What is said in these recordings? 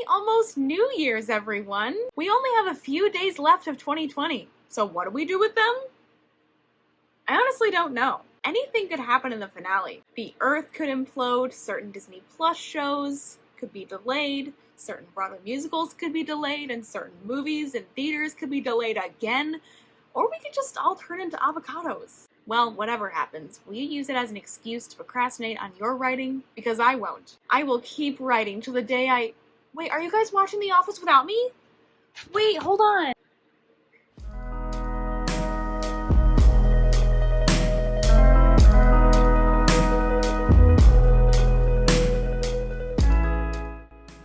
almost New Year's, everyone! We only have a few days left of 2020, so what do we do with them? I honestly don't know. Anything could happen in the finale. The Earth could implode, certain Disney Plus shows could be delayed, certain Broadway musicals could be delayed, and certain movies and theaters could be delayed again, or we could just all turn into avocados. Well, whatever happens, will you use it as an excuse to procrastinate on your writing? Because I won't. I will keep writing till the day I... Wait, are you guys watching The Office without me? Wait, hold on.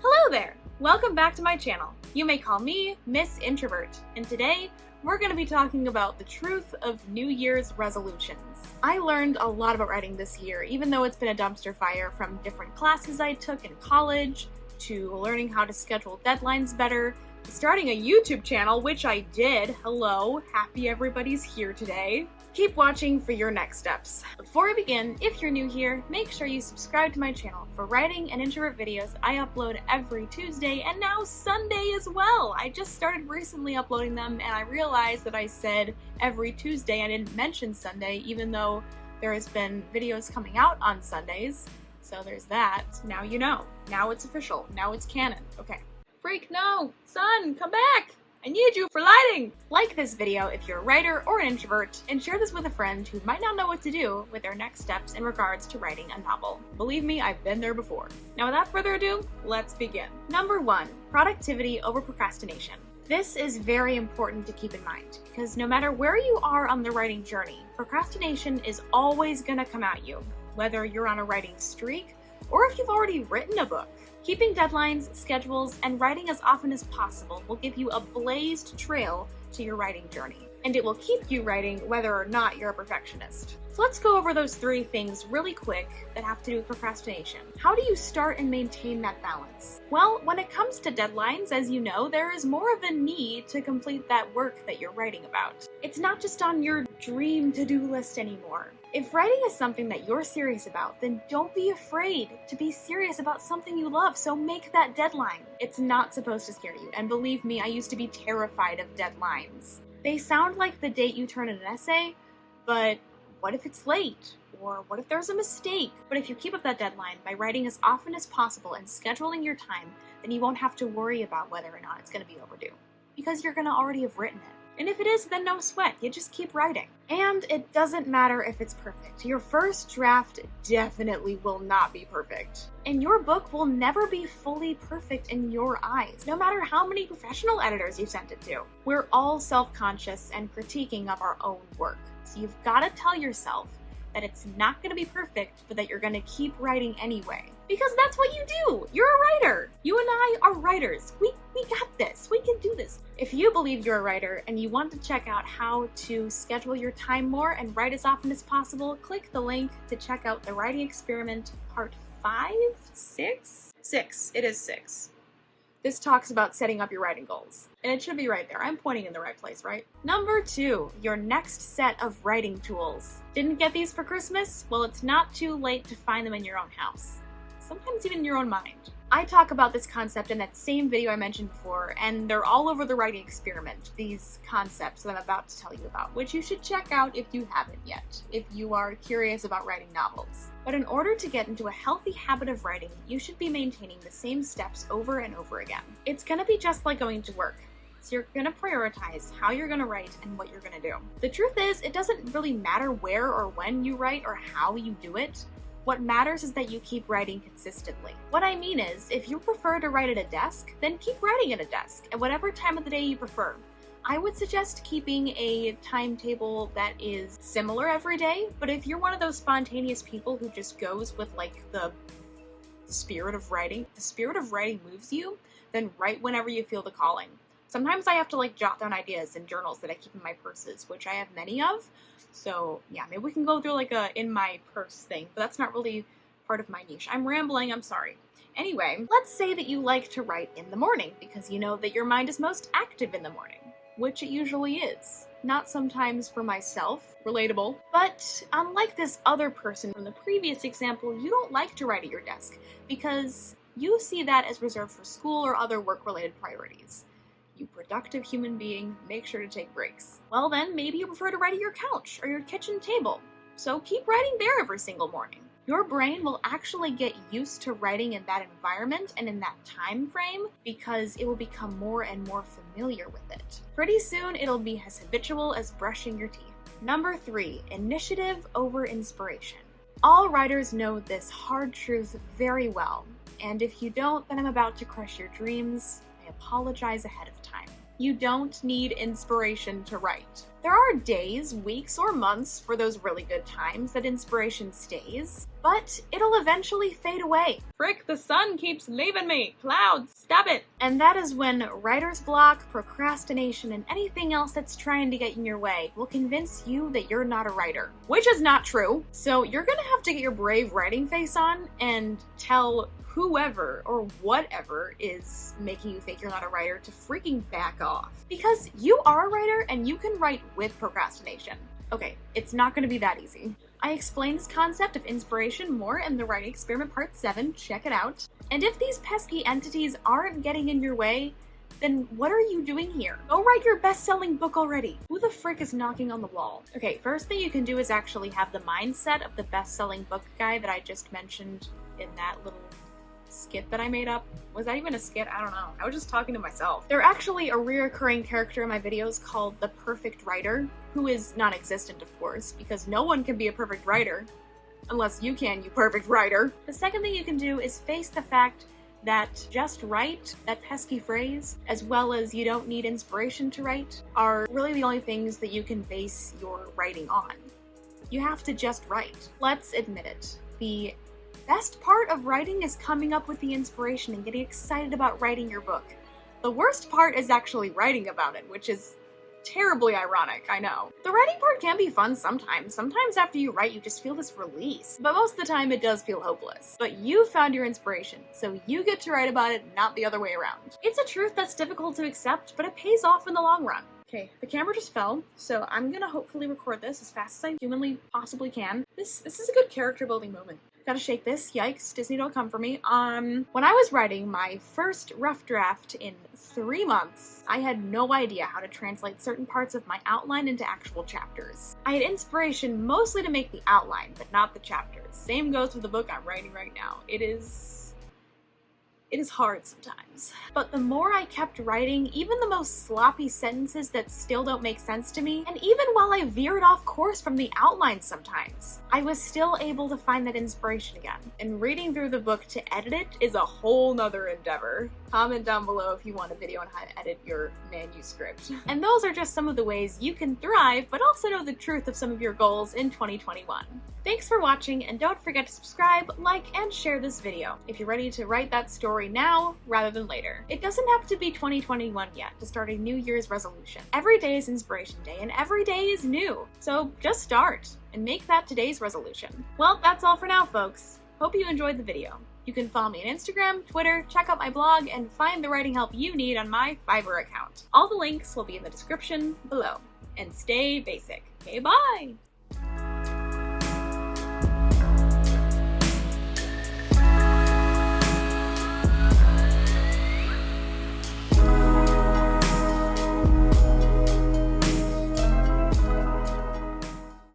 Hello there! Welcome back to my channel. You may call me Miss Introvert, and today we're going to be talking about the truth of New Year's resolutions. I learned a lot about writing this year, even though it's been a dumpster fire, from different classes I took in college, to learning how to schedule deadlines better, to starting a YouTube channel, which I did. Hello, happy everybody's here today. Keep watching for your next steps. Before I begin, if you're new here, make sure you subscribe to my channel for writing and introvert videos I upload every Tuesday and now Sunday as well. I just started recently uploading them and I realized that I said every Tuesday. I didn't mention Sunday, even though there has been videos coming out on Sundays. So there's that. Now you know. Now it's official. Now it's canon. Okay. Freak, no! Son, come back! I need you for lighting! Like this video if you're a writer or an introvert, and share this with a friend who might not know what to do with their next steps in regards to writing a novel. Believe me, I've been there before. Now without further ado, let's begin. Number 1, productivity over procrastination. This is very important to keep in mind, because no matter where you are on the writing journey, procrastination is always gonna come at you, whether you're on a writing streak or if you've already written a book. Keeping deadlines, schedules, and writing as often as possible will give you a blazed trail to your writing journey, and it will keep you writing whether or not you're a perfectionist. So let's go over those 3 things really quick that have to do with procrastination. How do you start and maintain that balance? Well, when it comes to deadlines, as you know, there is more of a need to complete that work that you're writing about. It's not just on your dream to-do list anymore. If writing is something that you're serious about, then don't be afraid to be serious about something you love, so make that deadline. It's not supposed to scare you, and believe me, I used to be terrified of deadlines. They sound like the date you turn in an essay, but what if it's late? Or what if there's a mistake? But if you keep up that deadline by writing as often as possible and scheduling your time, then you won't have to worry about whether or not it's going to be overdue, because you're going to already have written it. And if it is, then no sweat, you just keep writing. And it doesn't matter if it's perfect. Your first draft definitely will not be perfect. And your book will never be fully perfect in your eyes, no matter how many professional editors you sent it to. We're all self-conscious and critiquing of our own work. So you've got to tell yourself that it's not going to be perfect, but that you're going to keep writing anyway. Because that's what you do! You're a writer! You and I are writers. We got this. We can do this. If you believe you're a writer and you want to check out how to schedule your time more and write as often as possible, click the link to check out the writing experiment part 5? 6? 6. It is 6. This talks about setting up your writing goals. And it should be right there. I'm pointing in the right place, right? Number 2, your next set of writing tools. Didn't get these for Christmas? Well, it's not too late to find them in your own house. Sometimes even in your own mind. I talk about this concept in that same video I mentioned before, and they're all over the writing experiment, these concepts that I'm about to tell you about, which you should check out if you haven't yet, if you are curious about writing novels. But in order to get into a healthy habit of writing, you should be maintaining the same steps over and over again. It's gonna be just like going to work. So you're gonna prioritize how you're gonna write and what you're gonna do. The truth is, it doesn't really matter where or when you write or how you do it. What matters is that you keep writing consistently. What I mean is, if you prefer to write at a desk, then keep writing at a desk at whatever time of the day you prefer. I would suggest keeping a timetable that is similar every day, but if you're one of those spontaneous people who just goes with like the spirit of writing, moves you, then write whenever you feel the calling. Sometimes I have to like jot down ideas in journals that I keep in my purses, which I have many of. So yeah, maybe we can go through like a in my purse thing, but that's not really part of my niche. I'm rambling, I'm sorry. Anyway, let's say that you like to write in the morning because you know that your mind is most active in the morning, which it usually is. Not sometimes for myself, relatable, but unlike this other person from the previous example, you don't like to write at your desk because you see that as reserved for school or other work-related priorities. You productive human being, make sure to take breaks. Well then, maybe you prefer to write at your couch or your kitchen table, so keep writing there every single morning. Your brain will actually get used to writing in that environment and in that time frame because it will become more and more familiar with it. Pretty soon, it'll be as habitual as brushing your teeth. Number 3, initiative over inspiration. All writers know this hard truth very well, and if you don't, then I'm about to crush your dreams. I apologize ahead of time. You don't need inspiration to write. There are days, weeks, or months for those really good times that inspiration stays, but it'll eventually fade away. Frick, the sun keeps leaving me! Clouds, stop it! And that is when writer's block, procrastination, and anything else that's trying to get in your way will convince you that you're not a writer. Which is not true. So you're gonna have to get your brave writing face on and tell whoever or whatever is making you think you're not a writer to freaking back off. Because you are a writer and you can write with procrastination. Okay, it's not going to be that easy. I explain this concept of inspiration more in the Writing Experiment Part 7, check it out. And if these pesky entities aren't getting in your way, then what are you doing here? Go write your best-selling book already. Who the frick is knocking on the wall? Okay, first thing you can do is actually have the mindset of the best-selling book guy that I just mentioned in that little skit that I made up. Was that even a skit? I don't know. I was just talking to myself. They're actually a reoccurring character in my videos called the perfect writer, who is non-existent of course, because no one can be a perfect writer. Unless you can, you perfect writer. The second thing you can do is face the fact that just write, that pesky phrase, as well as you don't need inspiration to write, are really the only things that you can base your writing on. You have to just write. Let's admit it. The best part of writing is coming up with the inspiration and getting excited about writing your book. The worst part is actually writing about it, which is terribly ironic, I know. The writing part can be fun sometimes. Sometimes after you write, you just feel this release. But most of the time, it does feel hopeless. But you found your inspiration, so you get to write about it, not the other way around. It's a truth that's difficult to accept, but it pays off in the long run. Okay, the camera just fell, so I'm gonna hopefully record this as fast as I humanly possibly can. This is a good character building moment. Gotta shake this, yikes, Disney don't come for me. When I was writing my first rough draft in 3 months, I had no idea how to translate certain parts of my outline into actual chapters. I had inspiration mostly to make the outline, but not the chapters. Same goes with the book I'm writing right now. It is hard sometimes. But the more I kept writing, even the most sloppy sentences that still don't make sense to me, and even while I veered off course from the outline sometimes, I was still able to find that inspiration again. And reading through the book to edit it is a whole nother endeavor. Comment down below if you want a video on how to edit your manuscript. And those are just some of the ways you can thrive, but also know the truth of some of your goals in 2021. Thanks for watching, and don't forget to subscribe, like, and share this video if you're ready to write that story now rather than later. It doesn't have to be 2021 yet to start a New Year's resolution. Every day is Inspiration Day, and every day is new. So just start and make that today's resolution. Well, that's all for now, folks. Hope you enjoyed the video. You can follow me on Instagram, Twitter, check out my blog, and find the writing help you need on my Fiverr account. All the links will be in the description below. And stay basic. Okay, bye!